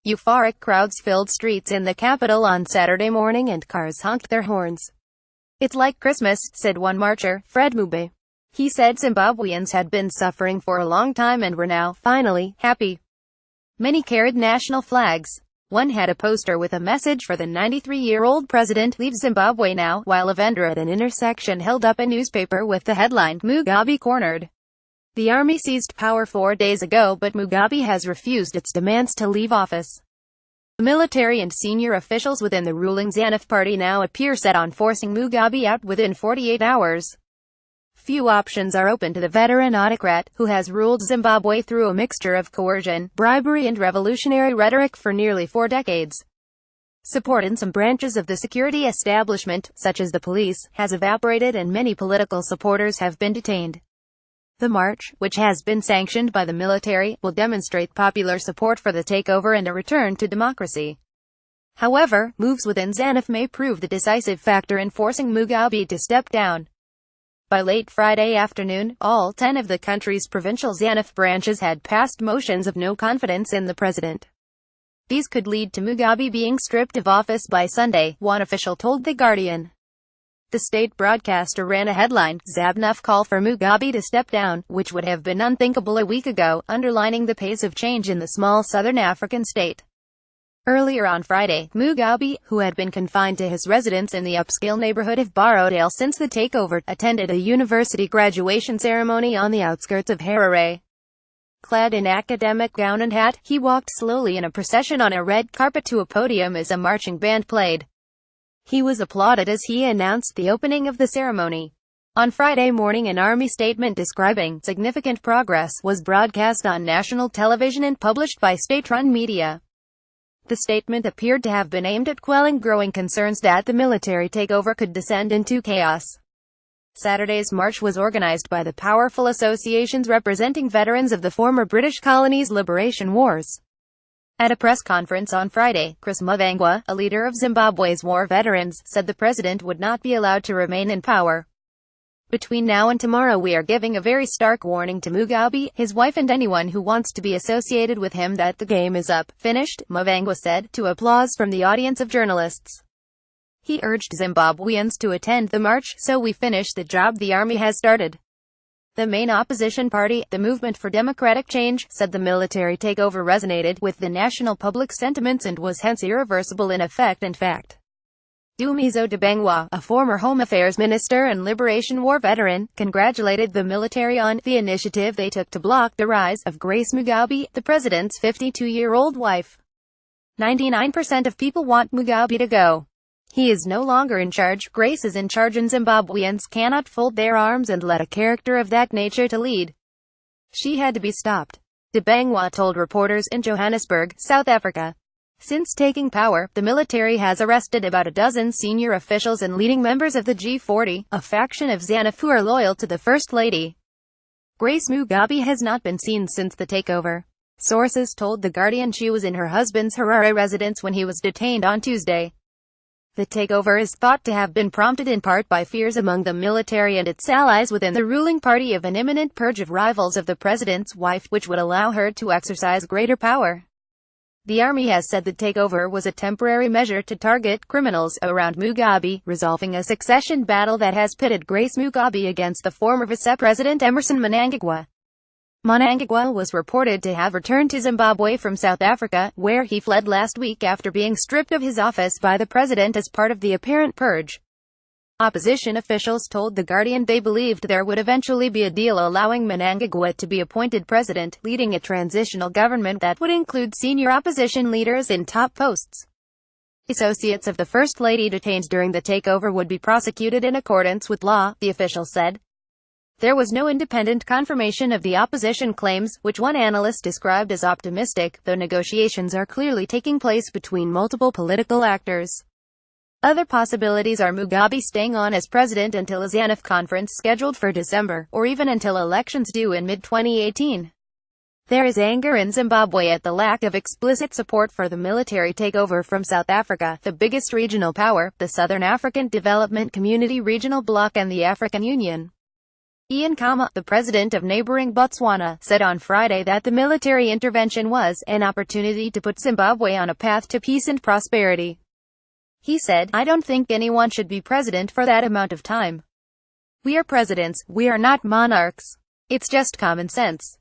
Euphoric crowds filled streets in the capital on Saturday morning and cars honked their horns. "It's like Christmas," said one marcher, Fred Mubay. He said Zimbabweans had been suffering for a long time and were now, finally, happy. Many carried national flags. One had a poster with a message for the 93-year-old president, "Leave Zimbabwe now," while a vendor at an intersection held up a newspaper with the headline, "Mugabe cornered." The army seized power 4 days ago, but Mugabe has refused its demands to leave office. The military and senior officials within the ruling ZANU party now appear set on forcing Mugabe out within 48 hours. Few options are open to the veteran autocrat, who has ruled Zimbabwe through a mixture of coercion, bribery and revolutionary rhetoric for nearly 4 decades. Support in some branches of the security establishment, such as the police, has evaporated and many political supporters have been detained. The march, which has been sanctioned by the military, will demonstrate popular support for the takeover and a return to democracy. However, moves within ZANU may prove the decisive factor in forcing Mugabe to step down. By late Friday afternoon, all 10 of the country's provincial ZANU branches had passed motions of no confidence in the president. These could lead to Mugabe being stripped of office by Sunday, one official told The Guardian. The state broadcaster ran a headline, "ZANU call for Mugabe to step down," which would have been unthinkable a week ago, underlining the pace of change in the small southern African state. Earlier on Friday, Mugabe, who had been confined to his residence in the upscale neighborhood of Borrowdale since the takeover, attended a university graduation ceremony on the outskirts of Harare. Clad in academic gown and hat, he walked slowly in a procession on a red carpet to a podium as a marching band played. He was applauded as he announced the opening of the ceremony. On Friday morning, an army statement describing significant progress was broadcast on national television and published by state-run media. The statement appeared to have been aimed at quelling growing concerns that the military takeover could descend into chaos. Saturday's march was organized by the powerful associations representing veterans of the former British colonies' liberation wars. At a press conference on Friday, Chris Muvangwa, a leader of Zimbabwe's war veterans, said the president would not be allowed to remain in power. "Between now and tomorrow we are giving a very stark warning to Mugabe, his wife and anyone who wants to be associated with him that the game is up, finished," Muvangwa said, to applause from the audience of journalists. He urged Zimbabweans to attend the march, "So we finish the job the army has started." The main opposition party, the Movement for Democratic Change, said the military takeover resonated with the national public sentiments and was hence irreversible in effect and fact. Dumizo Dibengwa, a former Home Affairs Minister and Liberation War veteran, congratulated the military on the initiative they took to block the rise of Grace Mugabe, the president's 52-year-old wife. 99% of people want Mugabe to go. He is no longer in charge. Grace is in charge and Zimbabweans cannot fold their arms and let a character of that nature to lead. She had to be stopped. Dibengwa told reporters in Johannesburg, South Africa. Since taking power, the military has arrested about a dozen senior officials and leading members of the G40, a faction of ZANU who are loyal to the First Lady. Grace Mugabe has not been seen since the takeover. Sources told The Guardian she was in her husband's Harare residence when he was detained on Tuesday. The takeover is thought to have been prompted in part by fears among the military and its allies within the ruling party of an imminent purge of rivals of the president's wife, which would allow her to exercise greater power. The army has said the takeover was a temporary measure to target criminals around Mugabe, resolving a succession battle that has pitted Grace Mugabe against the former vice-president Emmerson Mnangagwa. Mnangagwa was reported to have returned to Zimbabwe from South Africa, where he fled last week after being stripped of his office by the president as part of the apparent purge. Opposition officials told The Guardian they believed there would eventually be a deal allowing Mnangagwa to be appointed president, leading a transitional government that would include senior opposition leaders in top posts. Associates of the First Lady detained during the takeover would be prosecuted in accordance with law, the official said. There was no independent confirmation of the opposition claims, which one analyst described as optimistic, though negotiations are clearly taking place between multiple political actors. Other possibilities are Mugabe staying on as president until a ZANU conference scheduled for December, or even until elections due in mid-2018. There is anger in Zimbabwe at the lack of explicit support for the military takeover from South Africa, the biggest regional power, the Southern African Development Community Regional Bloc and the African Union. Ian Khama, the president of neighboring Botswana, said on Friday that the military intervention was an opportunity to put Zimbabwe on a path to peace and prosperity. He said, "I don't think anyone should be president for that amount of time. We are presidents, we are not monarchs. It's just common sense."